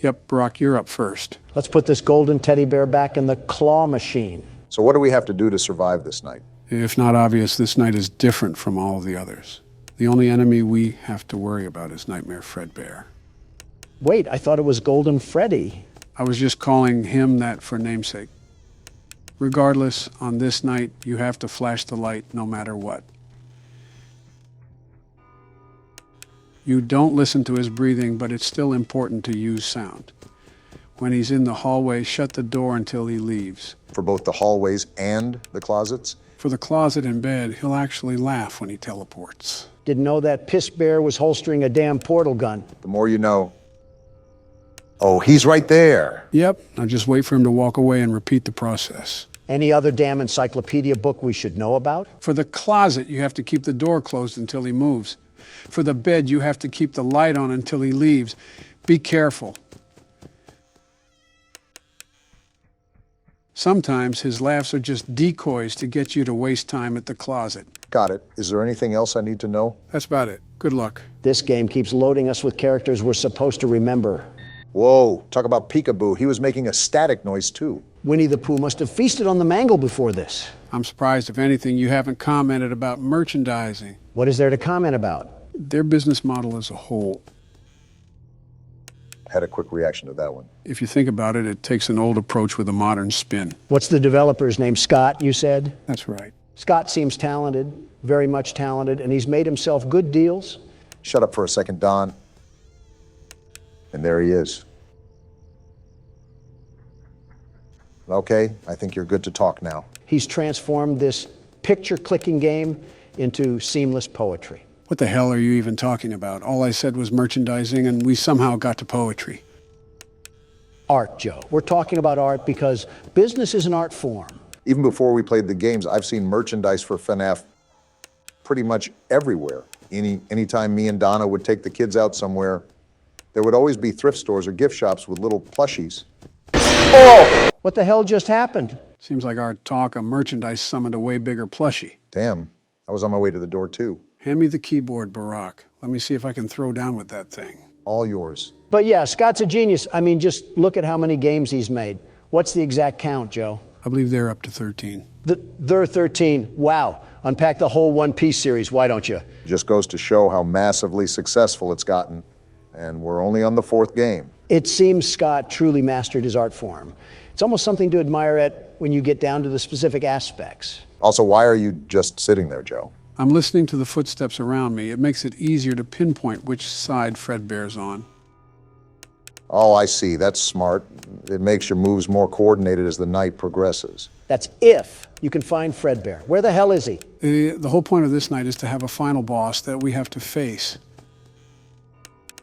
Yep, Brock, you're up first. Let's put this golden teddy bear back in the claw machine. So what do we have to do to survive this night? If not obvious, this night is different from all of the others. The only enemy we have to worry about is Nightmare Fredbear. Wait, I thought it was Golden Freddy. I was just calling him that for namesake. Regardless, on this night, you have to flash the light no matter what. You don't listen to his breathing, but it's still important to use sound. When he's in the hallway, shut the door until he leaves. For both the hallways and the closets? For the closet and bed, he'll actually laugh when he teleports. Didn't know that piss bear was holstering a damn portal gun. The more you know. Oh, he's right there. Yep, now just wait for him to walk away and repeat the process. Any other damn encyclopedia book we should know about? For the closet, you have to keep the door closed until he moves. For the bed, you have to keep the light on until he leaves. Be careful. Sometimes his laughs are just decoys to get you to waste time at the closet. Got it. Is there anything else I need to know? That's about it. Good luck. This game keeps loading us with characters we're supposed to remember. Whoa, talk about peekaboo. He was making a static noise too. Winnie the Pooh must have feasted on the mangle before this. I'm surprised, if anything, you haven't commented about merchandising. What is there to comment about? Their business model as a whole. Had a quick reaction to that one. If you think about it, it takes an old approach with a modern spin. What's the developer's name? Scott, you said? That's right. Scott seems talented, very much talented, and he's made himself good deals. Shut up for a second, Don. And there he is. Okay, I think you're good to talk now. He's transformed this picture-clicking game into seamless poetry. What the hell are you even talking about? All I said was merchandising, and we somehow got to poetry. Art, Joe. We're talking about art because business is an art form. Even before we played the games, I've seen merchandise for Fnaf pretty much everywhere. Anytime me and Donna would take the kids out somewhere, there would always be thrift stores or gift shops with little plushies. Oh! What the hell just happened? Seems like our talk of merchandise summoned a way bigger plushie. Damn, I was on my way to the door too. Hand me the keyboard, Barack. Let me see if I can throw down with that thing. All yours. But yeah, Scott's a genius. I mean, just look at how many games he's made. What's the exact count, Joe? I believe they're up to 13. They're 13. Wow. Unpack the whole One Piece series, why don't you? Just goes to show how massively successful it's gotten. And we're only on the 4th game. It seems Scott truly mastered his art form. It's almost something to admire at when you get down to the specific aspects. Also, why are you just sitting there, Joe? I'm listening to the footsteps around me. It makes it easier to pinpoint which side Fredbear's on. Oh, I see. That's smart. It makes your moves more coordinated as the night progresses. That's if you can find Fredbear. Where the hell is he? The whole point of this night is to have a final boss that we have to face.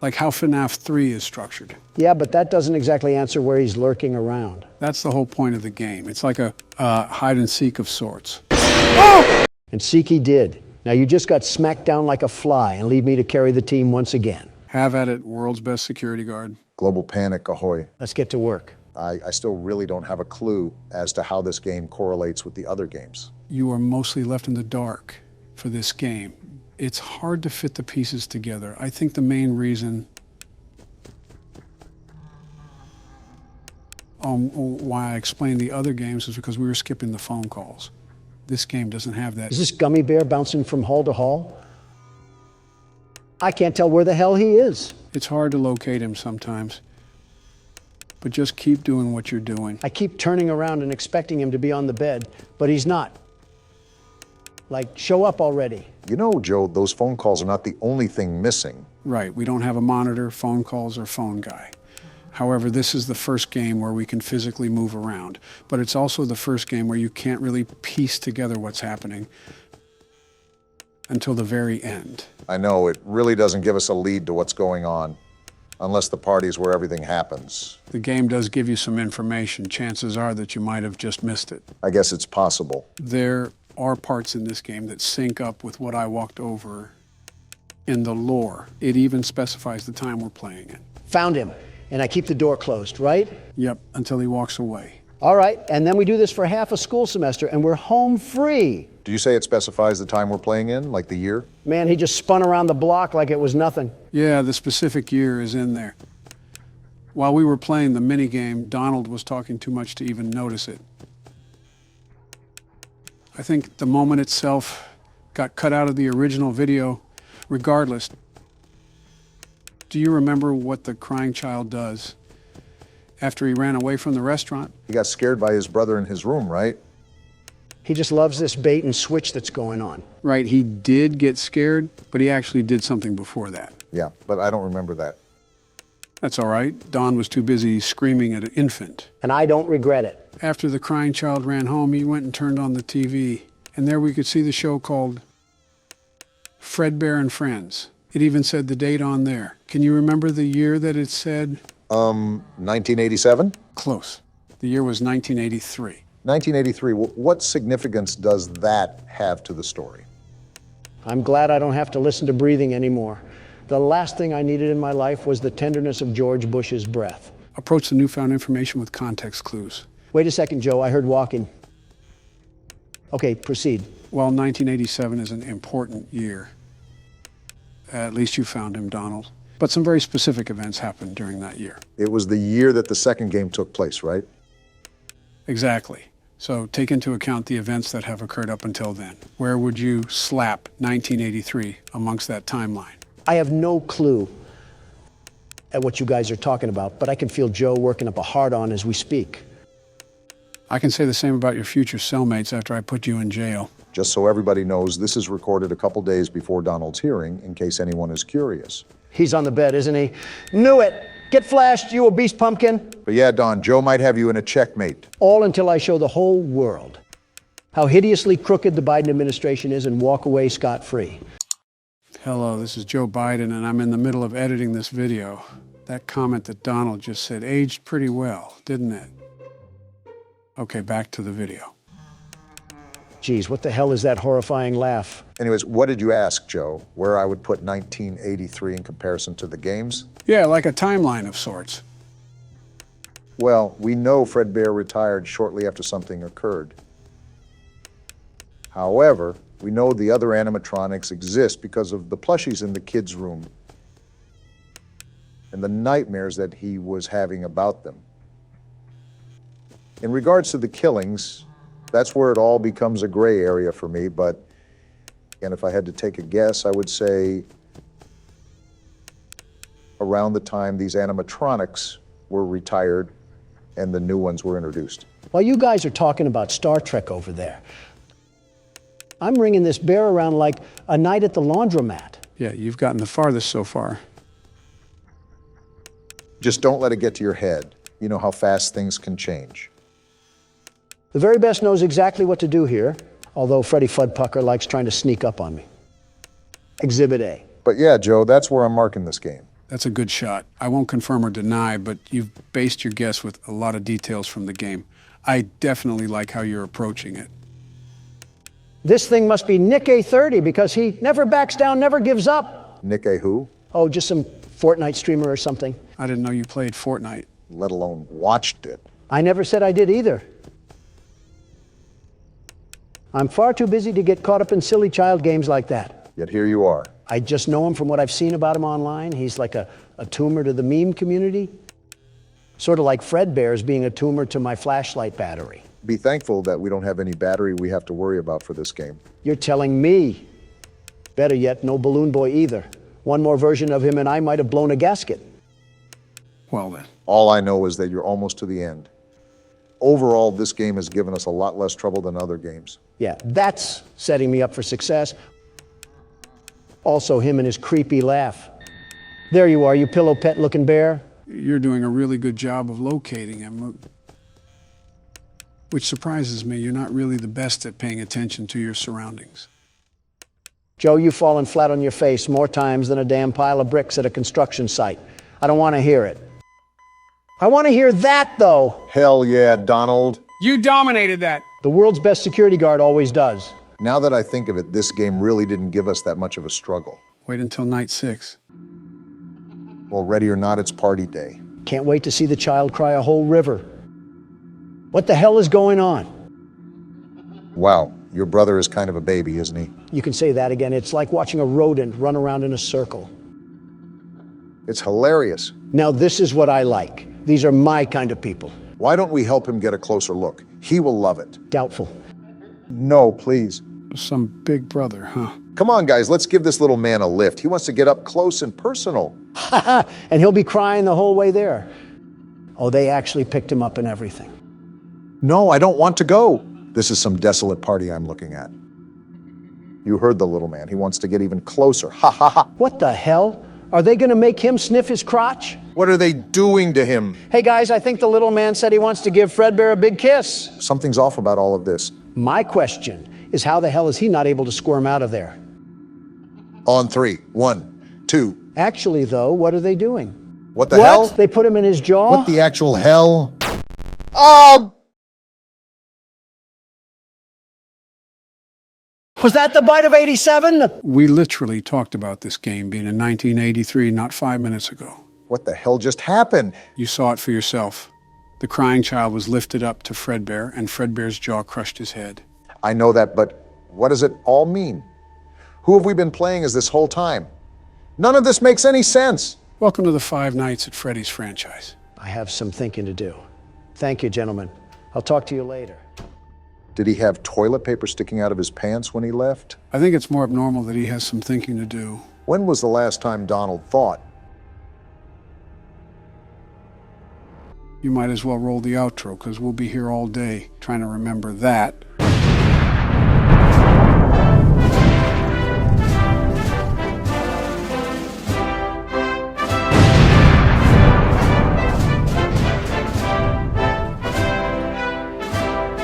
Like how Fnaf 3 is structured. Yeah, but that doesn't exactly answer where he's lurking around. That's the whole point of the game. It's like a hide and seek of sorts. Oh! And seek he did. Now you just got smacked down like a fly and leave me to carry the team once again. Have at it, world's best security guard. Global panic, ahoy. Let's get to work. I still really don't have a clue as to how this game correlates with the other games. You are mostly left in the dark for this game. It's hard to fit the pieces together. I think the main reason why I explained the other games is because we were skipping the phone calls. This game doesn't have that. Is this gummy bear bouncing from hall to hall? I can't tell where the hell he is. It's hard to locate him sometimes, but just keep doing what you're doing. I keep turning around and expecting him to be on the bed, but he's not. Like, show up already. You know, Joe, those phone calls are not the only thing missing. Right, we don't have a monitor, phone calls, or phone guy. However, this is the first game where we can physically move around, but it's also the first game where you can't really piece together what's happening until the very end. I know, it really doesn't give us a lead to what's going on, unless the party's where everything happens. The game does give you some information. Chances are that you might have just missed it. I guess it's possible. There are parts in this game that sync up with what I walked over in the lore. It even specifies the time we're playing it. Found him, and I keep the door closed, right? Yep, until he walks away. All right, and then we do this for half a school semester, and we're home free. Do you say it specifies the time we're playing in, like the year? Man, he just spun around the block like it was nothing. Yeah, the specific year is in there. While we were playing the minigame, Donald was talking too much to even notice it. I think the moment itself got cut out of the original video. Regardless, do you remember what the crying child does after he ran away from the restaurant? He got scared by his brother in his room, right? He just loves this bait and switch that's going on. Right, he did get scared, but he actually did something before that. Yeah, but I don't remember that. That's all right. Don was too busy screaming at an infant. And I don't regret it. After the crying child ran home, he went and turned on the TV. And there we could see the show called Fredbear and Friends. It even said the date on there. Can you remember the year that it said? 1987? Close. The year was 1983. 1983. What significance does that have to the story? I'm glad I don't have to listen to breathing anymore. The last thing I needed in my life was the tenderness of George Bush's breath. Approach the newfound information with context clues. Wait a second, Joe. I heard walking. Okay, proceed. Well, 1987 is an important year. At least you found him, Donald. But some very specific events happened during that year. It was the year that the second game took place, right? Exactly. So take into account the events that have occurred up until then. Where would you slap 1983 amongst that timeline? I have no clue at what you guys are talking about, but I can feel Joe working up a hard-on as we speak. I can say the same about your future cellmates after I put you in jail. Just so everybody knows, this is recorded a couple days before Donald's hearing, in case anyone is curious. He's on the bed, isn't he? Knew it! Get flashed, you obese pumpkin! But yeah, Don, Joe might have you in a checkmate. All until I show the whole world how hideously crooked the Biden administration is and walk away scot-free. Hello, this is Joe Biden, and I'm in the middle of editing this video. That comment that Donald just said aged pretty well, didn't it? Okay, back to the video. Geez, what the hell is that horrifying laugh? Anyways, what did you ask, Joe? Where I would put 1983 in comparison to the games? Yeah, like a timeline of sorts. Well, we know Fredbear retired shortly after something occurred. However, we know the other animatronics exist because of the plushies in the kids' room and the nightmares that he was having about them. In regards to the killings, that's where it all becomes a gray area for me, but again, if I had to take a guess, I would say around the time these animatronics were retired and the new ones were introduced. While you guys are talking about Star Trek over there, I'm ringing this bear around like a night at the laundromat. Yeah, you've gotten the farthest so far. Just don't let it get to your head. You know how fast things can change. The very best knows exactly what to do here, although Freddy Fuddpucker likes trying to sneak up on me. Exhibit A. But yeah, Joe, that's where I'm marking this game. That's a good shot. I won't confirm or deny, but you've based your guess with a lot of details from the game. I definitely like how you're approaching it. This thing must be Nick A30 because he never backs down, never gives up. Nick A. who? Oh, just some Fortnite streamer or something. I didn't know you played Fortnite. Let alone watched it. I never said I did either. I'm far too busy to get caught up in silly child games like that. Yet here you are. I just know him from what I've seen about him online. He's like a tumor to the meme community. Sort of like Fredbear's being a tumor to my flashlight battery. Be thankful that we don't have any battery we have to worry about for this game. You're telling me. Better yet, no Balloon Boy either. One more version of him and I might have blown a gasket. Well then. All I know is that you're almost to the end. Overall, this game has given us a lot less trouble than other games. Yeah, that's setting me up for success. Also, him and his creepy laugh. There you are, you pillow pet looking bear. You're doing a really good job of locating him, which surprises me. You're not really the best at paying attention to your surroundings. Joe, you've fallen flat on your face more times than a damn pile of bricks at a construction site. I don't want to hear it. I want to hear that, though. Hell yeah, Donald. You dominated that. The world's best security guard always does. Now that I think of it, this game really didn't give us that much of a struggle. Wait until night 6. Well, ready or not, it's party day. Can't wait to see the child cry a whole river. What the hell is going on? Wow, your brother is kind of a baby, isn't he? You can say that again. It's like watching a rodent run around in a circle. It's hilarious. Now, this is what I like. These are my kind of people. Why don't we help him get a closer look? He will love it. Doubtful. No, please. Some big brother, huh? Come on, guys, let's give this little man a lift. He wants to get up close and personal. And he'll be crying the whole way there. Oh, they actually picked him up and everything. No, I don't want to go. This is some desolate party I'm looking at. You heard the little man. He wants to get even closer. Ha ha ha. What the hell? Are they going to make him sniff his crotch? What are they doing to him? Hey guys, I think the little man said he wants to give Fredbear a big kiss. Something's off about all of this. My question is, how the hell is he not able to squirm out of there? On 3. 1, 2. Actually, though, what are they doing? What the hell? They put him in his jaw? What the actual hell? Was that the bite of 87? We literally talked about this game being in 1983, not 5 minutes ago. What the hell just happened? You saw it for yourself. The crying child was lifted up to Fredbear, and Fredbear's jaw crushed his head. I know that, but what does it all mean? Who have we been playing as this whole time? None of this makes any sense. Welcome to the Five Nights at Freddy's franchise. I have some thinking to do. Thank you, gentlemen. I'll talk to you later. Did he have toilet paper sticking out of his pants when he left? I think it's more abnormal that he has some thinking to do. When was the last time Donald thought? You might as well roll the outro, because we'll be here all day trying to remember that.